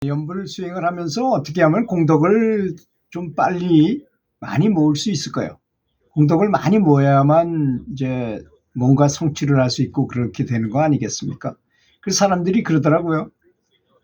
연불 수행을 하면서 어떻게 하면 공덕을 좀 빨리 많이 모을 수 있을까요? 공덕을 많이 모아야만 이제 뭔가 성취를 할 수 있고 그렇게 되는 거 아니겠습니까? 그래서 사람들이 그러더라고요.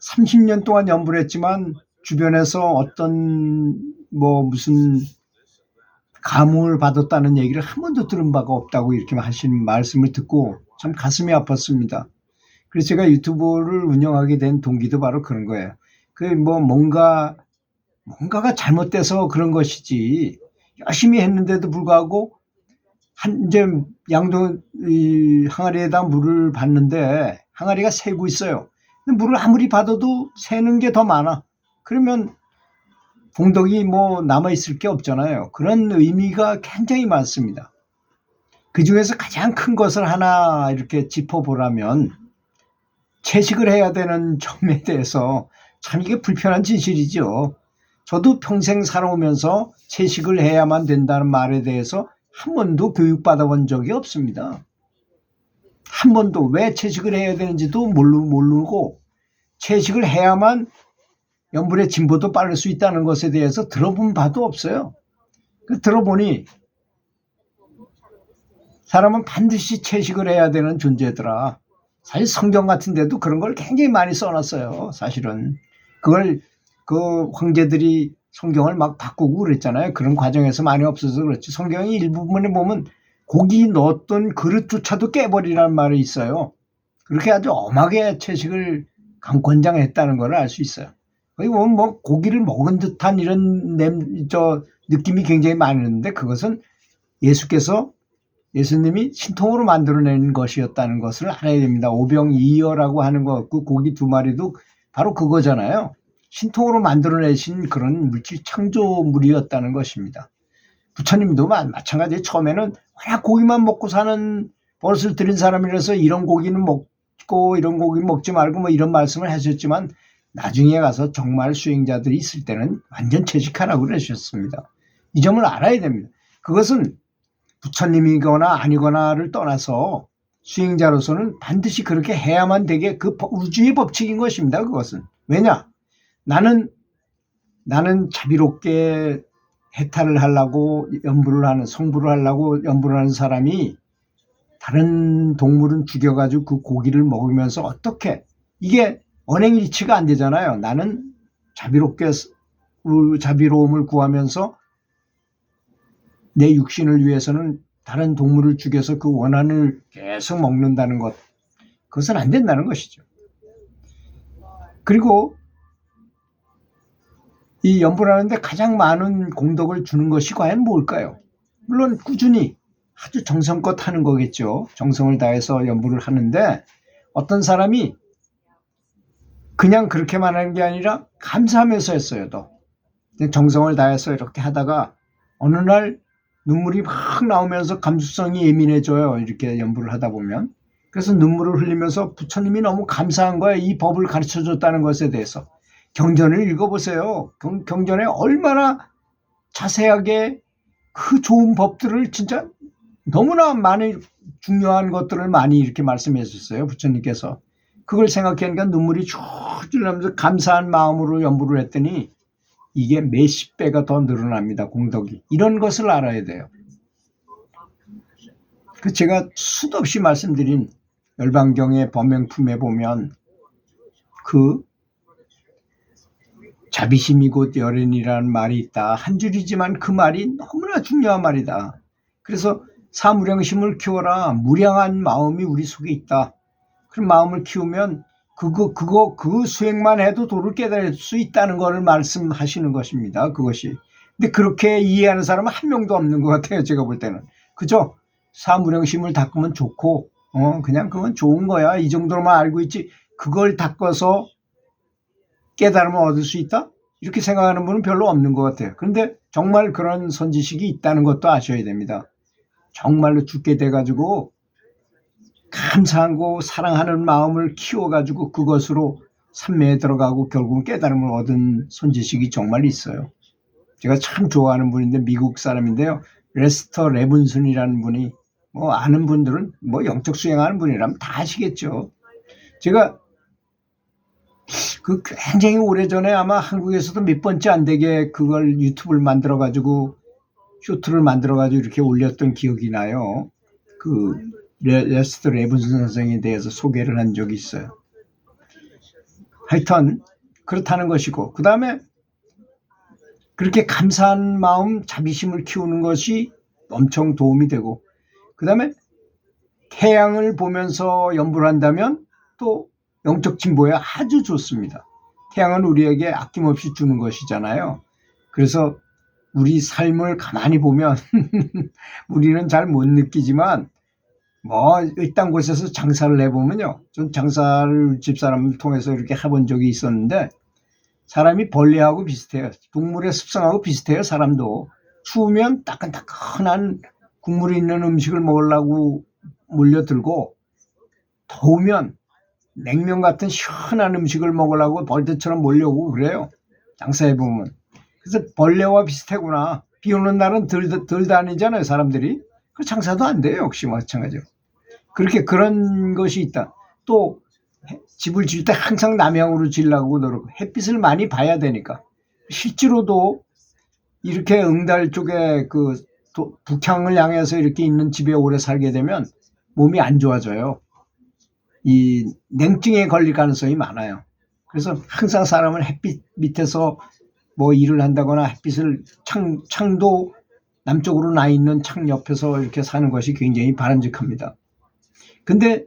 30년 동안 연불했지만 주변에서 어떤 무슨 감흥을 받았다는 얘기를 한 번도 들은 바가 없다고 이렇게 하시는 말씀을 듣고 참 가슴이 아팠습니다. 그래서 제가 유튜브를 운영하게 된 동기도 바로 그런 거예요. 뭔가가 잘못돼서 그런 것이지, 열심히 했는데도 불구하고 이제 항아리에다 물을 붓는데 항아리가 새고 있어요. 근데 물을 아무리 받아도 새는 게 더 많아. 그러면 공덕이 남아있을 게 없잖아요. 그런 의미가 굉장히 많습니다. 그 중에서 가장 큰 것을 하나 이렇게 짚어보라면, 채식을 해야 되는 점에 대해서 참 이게 불편한 진실이죠. 저도 평생 살아오면서 채식을 해야만 된다는 말에 대해서 한 번도 교육받아 본 적이 없습니다. 한 번도 왜 채식을 해야 되는지도 모르고 채식을 해야만 연불의 진보도 빠를 수 있다는 것에 대해서 들어본 바도 없어요. 들어보니 사람은 반드시 채식을 해야 되는 존재더라. 사실 성경 같은 데도 그런 걸 굉장히 많이 써놨어요. 사실은 그걸 황제들이 성경을 막 바꾸고 그랬잖아요. 그런 과정에서 많이 없어서 그렇지. 성경의 일부분에 보면 고기 넣었던 그릇조차도 깨버리라는 말이 있어요. 그렇게 아주 엄하게 채식을 강권장했다는 걸 알 수 있어요. 거기 보면 고기를 먹은 듯한 이런 느낌이 굉장히 많이 있는데, 그것은 예수님이 신통으로 만들어낸 것이었다는 것을 알아야 됩니다. 오병이어라고 하는 것, 그 고기 2마리도 바로 그거잖아요. 신통으로 만들어내신 그런 물질 창조물이었다는 것입니다. 부처님도 마찬가지로 처음에는 워낙 고기만 먹고 사는 버릇을 들인 사람이라서 이런 고기는 먹고 이런 고기 먹지 말고 이런 말씀을 하셨지만, 나중에 가서 정말 수행자들이 있을 때는 완전 채식하라고 그러셨습니다. 이 점을 알아야 됩니다. 그것은 부처님이거나 아니거나를 떠나서 수행자로서는 반드시 그렇게 해야만 되게 그 우주의 법칙인 것입니다. 그것은. 왜냐? 나는 자비롭게 해탈을 하려고 성불을 하려고 연불을 하는 사람이 다른 동물은 죽여가지고 그 고기를 먹으면서 어떻게, 이게 언행일치가 안 되잖아요. 나는 자비로움을 구하면서 내 육신을 위해서는 다른 동물을 죽여서 그 원한을 계속 먹는다는 것, 그것은 안 된다는 것이죠. 그리고 이 연불하는데 가장 많은 공덕을 주는 것이 과연 뭘까요? 물론 꾸준히 아주 정성껏 하는 거겠죠. 정성을 다해서 연불을 하는데, 어떤 사람이 그냥 그렇게만 하는 게 아니라 감사하면서 했어요. 또 정성을 다해서 이렇게 하다가 어느 날 눈물이 막 나오면서 감수성이 예민해져요. 이렇게 연불을 하다 보면. 그래서 눈물을 흘리면서 부처님이 너무 감사한 거예요. 이 법을 가르쳐줬다는 것에 대해서. 경전을 읽어보세요. 경전에 얼마나 자세하게 그 좋은 법들을, 진짜 너무나 많이 중요한 것들을 많이 이렇게 말씀해 주셨어요. 부처님께서. 그걸 생각하니까 눈물이 줄줄 나면서 감사한 마음으로 연불을 했더니 이게 몇십 배가 더 늘어납니다. 공덕이. 이런 것을 알아야 돼요. 제가 수도 없이 말씀드린 열반경의 법명품에 보면 그 자비심이 곧 열연이라는 말이 있다. 한 줄이지만 그 말이 너무나 중요한 말이다. 그래서 사무량심을 키워라. 무량한 마음이 우리 속에 있다. 그런 마음을 키우면 그 수행만 해도 도를 깨달을 수 있다는 것을 말씀하시는 것입니다. 그것이. 근데 그렇게 이해하는 사람은 한 명도 없는 것 같아요. 제가 볼 때는. 그죠? 사무량심을 닦으면 좋고, 그냥 그건 좋은 거야. 이 정도로만 알고 있지. 그걸 닦아서 깨달음을 얻을 수 있다? 이렇게 생각하는 분은 별로 없는 것 같아요. 그런데 정말 그런 선지식이 있다는 것도 아셔야 됩니다. 정말로 죽게 돼가지고 감사하고 사랑하는 마음을 키워가지고 그것으로 삼매에 들어가고 결국은 깨달음을 얻은 선지식이 정말 있어요. 제가 참 좋아하는 분인데, 미국 사람인데요. 레스터 레븐슨이라는 분이, 아는 분들은 영적 수행하는 분이라면 다 아시겠죠. 제가 그 굉장히 오래전에 아마 한국에서도 몇 번째 안 되게 그걸 유튜브를 만들어 가지고 쇼트를 만들어 가지고 이렇게 올렸던 기억이 나요. 그 레스트 레븐슨 선생에 대해서 소개를 한 적이 있어요. 하여튼 그렇다는 것이고, 그 다음에 그렇게 감사한 마음, 자비심을 키우는 것이 엄청 도움이 되고, 그 다음에 태양을 보면서 연불을 한다면 또 영적 진보에 아주 좋습니다. 태양은 우리에게 아낌없이 주는 것이잖아요. 그래서 우리 삶을 가만히 보면 우리는 잘 못 느끼지만 뭐 이딴 곳에서 장사를 해보면요, 전 장사를 집사람을 통해서 이렇게 해본 적이 있었는데 사람이 벌레하고 비슷해요. 동물의 습성하고 비슷해요. 사람도 추우면 따끈따끈한 국물이 있는 음식을 먹으려고 몰려들고, 더우면 냉면 같은 시원한 음식을 먹으려고 벌떼처럼 몰려오고 그래요. 장사해보면. 그래서 벌레와 비슷하구나. 비 오는 날은 덜 다니잖아요, 사람들이. 그 장사도 안 돼요, 역시 마찬가지로. 그렇게 그런 것이 있다. 또 집을 지을 때 항상 남향으로 지으려고 노력, 햇빛을 많이 봐야 되니까. 실제로도 이렇게 응달 쪽에 그 북향을 향해서 이렇게 있는 집에 오래 살게 되면 몸이 안 좋아져요. 이 냉증에 걸릴 가능성이 많아요. 그래서 항상 사람은 햇빛 밑에서 뭐 일을 한다거나 햇빛을 창도 남쪽으로 나 있는 창 옆에서 이렇게 사는 것이 굉장히 바람직합니다. 근데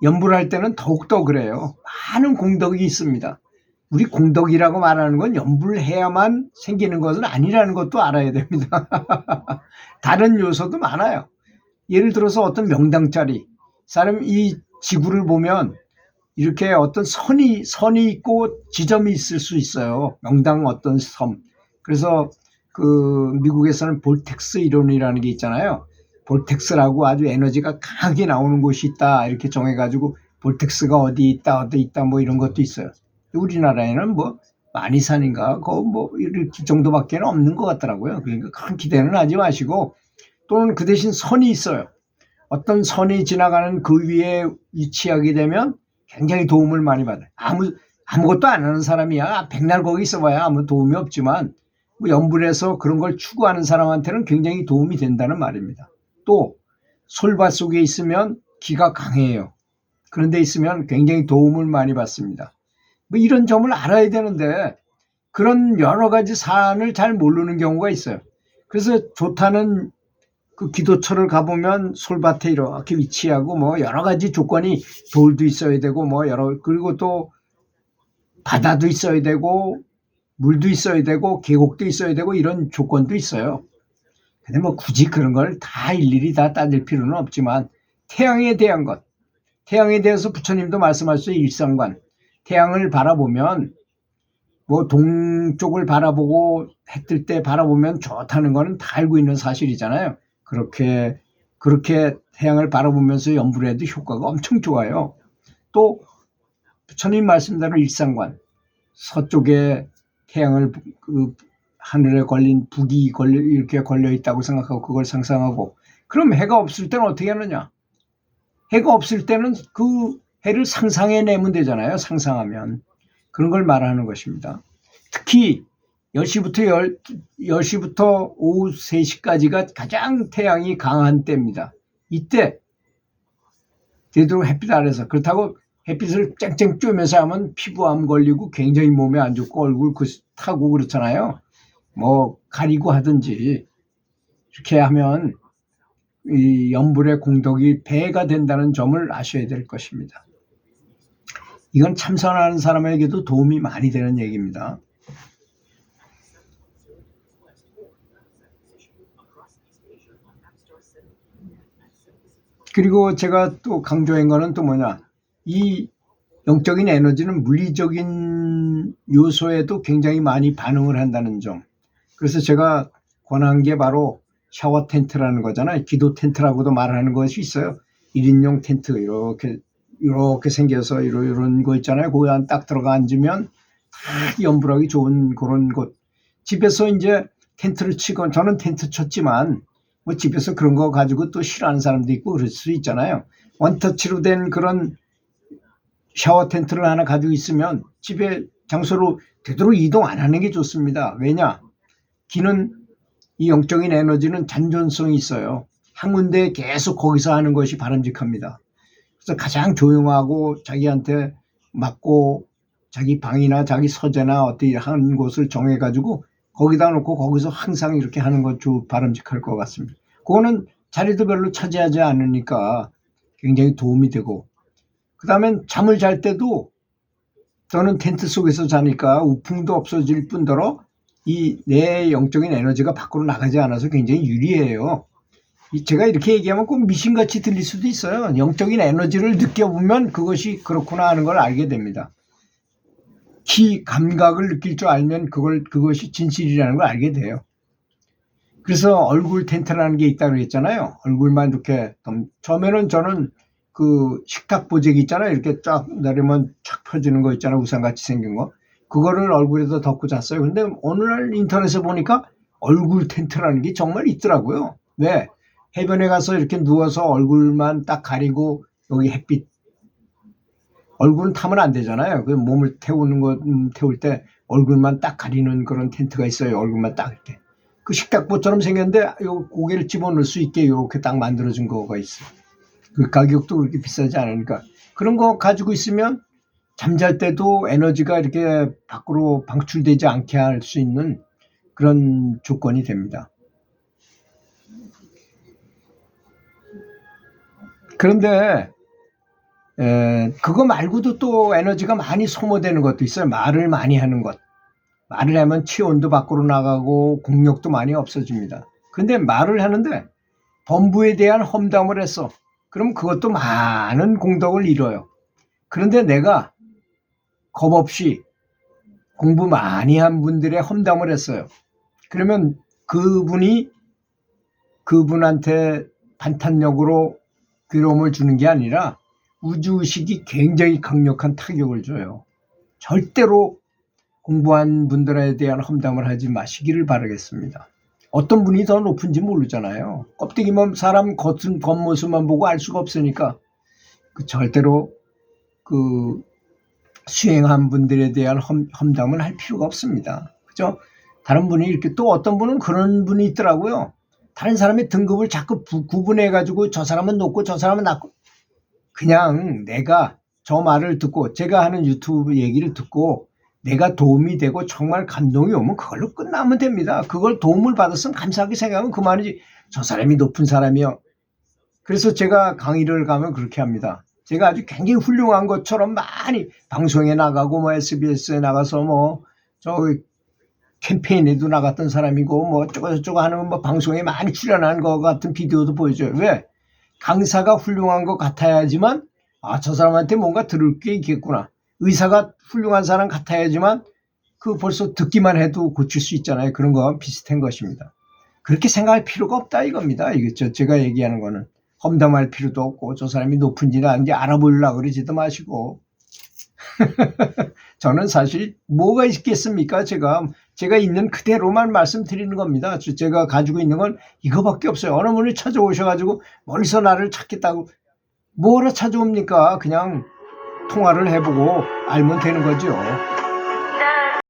연불을 할 때는 더욱더 그래요. 많은 공덕이 있습니다. 우리 공덕이라고 말하는 건 연불해야만 생기는 것은 아니라는 것도 알아야 됩니다. 다른 요소도 많아요. 예를 들어서 어떤 명당 자리, 사람 이 지구를 보면 이렇게 어떤 선이 있고 지점이 있을 수 있어요. 명당 어떤 섬. 그래서 그 미국에서는 볼텍스 이론이라는 게 있잖아요. 볼텍스라고 아주 에너지가 강하게 나오는 곳이 있다, 이렇게 정해가지고 볼텍스가 어디 있다 뭐 이런 것도 있어요. 우리나라에는 뭐 만이산인가 뭐 이렇게 정도밖에 없는 것 같더라고요. 그러니까 큰 기대는 하지 마시고, 또는 그 대신 선이 있어요. 어떤 선이 지나가는 그 위에 위치하게 되면 굉장히 도움을 많이 받아요. 아무것도 안 하는 사람이야 백날 거기 있어봐야 아무 도움이 없지만, 뭐 연불에서 그런 걸 추구하는 사람한테는 굉장히 도움이 된다는 말입니다. 또 솔밭 속에 있으면 기가 강해요. 그런 데 있으면 굉장히 도움을 많이 받습니다. 뭐 이런 점을 알아야 되는데 그런 여러 가지 사안을 잘 모르는 경우가 있어요. 그래서 좋다는 그 기도처를 가보면 솔밭에 이렇게 위치하고 뭐 여러 가지 조건이, 돌도 있어야 되고 뭐 그리고 또 바다도 있어야 되고 물도 있어야 되고 계곡도 있어야 되고 이런 조건도 있어요. 근데 뭐 굳이 그런 걸 다 일일이 다 따질 필요는 없지만, 태양에 대한 것, 태양에 대해서 부처님도 말씀하셨어요. 일성관. 태양을 바라보면 뭐 동쪽을 바라보고 해 뜰 때 바라보면 좋다는 거는 다 알고 있는 사실이잖아요. 그렇게 태양을 바라보면서 연불을 해도 효과가 엄청 좋아요. 또 부처님 말씀대로 일상관, 서쪽에 태양을 하늘에 걸린 북이 이렇게 걸려 있다고 생각하고 그걸 상상하고, 그럼 해가 없을 때는 어떻게 하느냐? 해가 없을 때는 그 해를 상상해내면 되잖아요. 상상하면. 그런 걸 말하는 것입니다. 특히 10시부터 오후 3시까지가 가장 태양이 강한 때입니다. 이때 되도록 햇빛 아래서, 그렇다고 햇빛을 쨍쨍 쬐면서 하면 피부암 걸리고 굉장히 몸에 안 좋고 얼굴 타고 그렇잖아요. 뭐 가리고 하든지 이렇게 하면 이 연불의 공덕이 배가 된다는 점을 아셔야 될 것입니다. 이건 참선하는 사람에게도 도움이 많이 되는 얘기입니다. 그리고 제가 또 강조한 거는 또 뭐냐, 이 영적인 에너지는 물리적인 요소에도 굉장히 많이 반응을 한다는 점. 그래서 제가 권한 게 바로 샤워 텐트라는 거잖아요. 기도 텐트라고도 말하는 것이 있어요. 1인용 텐트 이렇게 생겨서 이런 거 있잖아요. 거기 안 딱 들어가 앉으면 딱 연불하기 좋은 그런 곳. 집에서 이제 텐트를 치고, 저는 텐트 쳤지만 뭐 집에서 그런 거 가지고 또 싫어하는 사람도 있고 그럴 수 있잖아요. 원터치로 된 그런 샤워 텐트를 하나 가지고 있으면 집에 장소로 되도록 이동 안 하는 게 좋습니다. 왜냐? 기는 이 영적인 에너지는 잔존성이 있어요. 한 군데 계속 거기서 하는 것이 바람직합니다. 그래서 가장 조용하고 자기한테 맞고 자기 방이나 자기 서재나 어떻게 하는 곳을 정해가지고 거기다 놓고 거기서 항상 이렇게 하는 것 바람직할 것 같습니다. 그거는 자리도 별로 차지하지 않으니까 굉장히 도움이 되고, 그 다음에 잠을 잘 때도 저는 텐트 속에서 자니까 우풍도 없어질 뿐더러 이 내 영적인 에너지가 밖으로 나가지 않아서 굉장히 유리해요. 제가 이렇게 얘기하면 꼭 미신같이 들릴 수도 있어요. 영적인 에너지를 느껴보면 그것이 그렇구나 하는 걸 알게 됩니다. 감각을 느낄 줄 알면 그것이 진실이라는 걸 알게 돼요. 그래서 얼굴 텐트라는 게 있다고 했잖아요. 얼굴만 이렇게, 처음에는 저는 그 식탁 보재기 있잖아요. 이렇게 쫙 내리면 쫙 펴지는 거 있잖아요. 우산같이 생긴 거. 그거를 얼굴에다 덮고 잤어요. 근데 어느 날 인터넷에 보니까 얼굴 텐트라는 게 정말 있더라고요. 왜? 해변에 가서 이렇게 누워서 얼굴만 딱 가리고 여기 햇빛, 얼굴은 타면 안 되잖아요. 그 몸을 태울 때 얼굴만 딱 가리는 그런 텐트가 있어요. 얼굴만 딱 이렇게. 그 식탁보처럼 생겼는데 요 고개를 집어넣을 수 있게 이렇게 딱 만들어진 거가 있어요. 그 가격도 그렇게 비싸지 않으니까. 그런 거 가지고 있으면 잠잘 때도 에너지가 이렇게 밖으로 방출되지 않게 할 수 있는 그런 조건이 됩니다. 그런데 그거 말고도 또 에너지가 많이 소모되는 것도 있어요. 말을 많이 하는 것. 말을 하면 체온도 밖으로 나가고 공력도 많이 없어집니다. 근데 말을 하는데 범부에 대한 험담을 했어. 그럼 그것도 많은 공덕을 이뤄요. 그런데 내가 겁없이 공부 많이 한 분들의 험담을 했어요. 그러면 그분한테 반탄력으로 괴로움을 주는 게 아니라 우주의식이 굉장히 강력한 타격을 줘요. 절대로 공부한 분들에 대한 험담을 하지 마시기를 바라겠습니다. 어떤 분이 더 높은지 모르잖아요. 껍데기만 사람 겉모습만 보고 알 수가 없으니까 절대로 수행한 분들에 대한 험담을 할 필요가 없습니다. 그죠? 다른 분이 이렇게, 또 어떤 분은 그런 분이 있더라고요. 다른 사람의 등급을 자꾸 구분해가지고 저 사람은 높고 저 사람은 낮고, 그냥 내가 저 말을 듣고 제가 하는 유튜브 얘기를 듣고 내가 도움이 되고 정말 감동이 오면 그걸로 끝나면 됩니다. 그걸 도움을 받았으면 감사하게 생각하면 그만이지. 저 사람이 높은 사람이요. 그래서 제가 강의를 가면 그렇게 합니다. 제가 아주 굉장히 훌륭한 것처럼 많이 방송에 나가고 SBS에 나가서 캠페인에도 나갔던 사람이고 어쩌고 하는 방송에 많이 출연한 것 같은 비디오도 보여줘요. 왜? 강사가 훌륭한 것 같아야지만 저 사람한테 뭔가 들을 게 있겠구나. 의사가 훌륭한 사람 같아야지만 벌써 듣기만 해도 고칠 수 있잖아요. 그런 거와 비슷한 것입니다. 그렇게 생각할 필요가 없다 이겁니다. 제가 얘기하는 거는 험담할 필요도 없고 저 사람이 높은지 낮은지 알아보려고 그러지도 마시고 저는 사실 뭐가 있겠습니까? 제가 있는 그대로만 말씀드리는 겁니다. 제가 가지고 있는 건 이거밖에 없어요. 어느 분이 찾아오셔가지고 멀리서 나를 찾겠다고 뭐라 찾아옵니까? 그냥 통화를 해보고 알면 되는 거죠.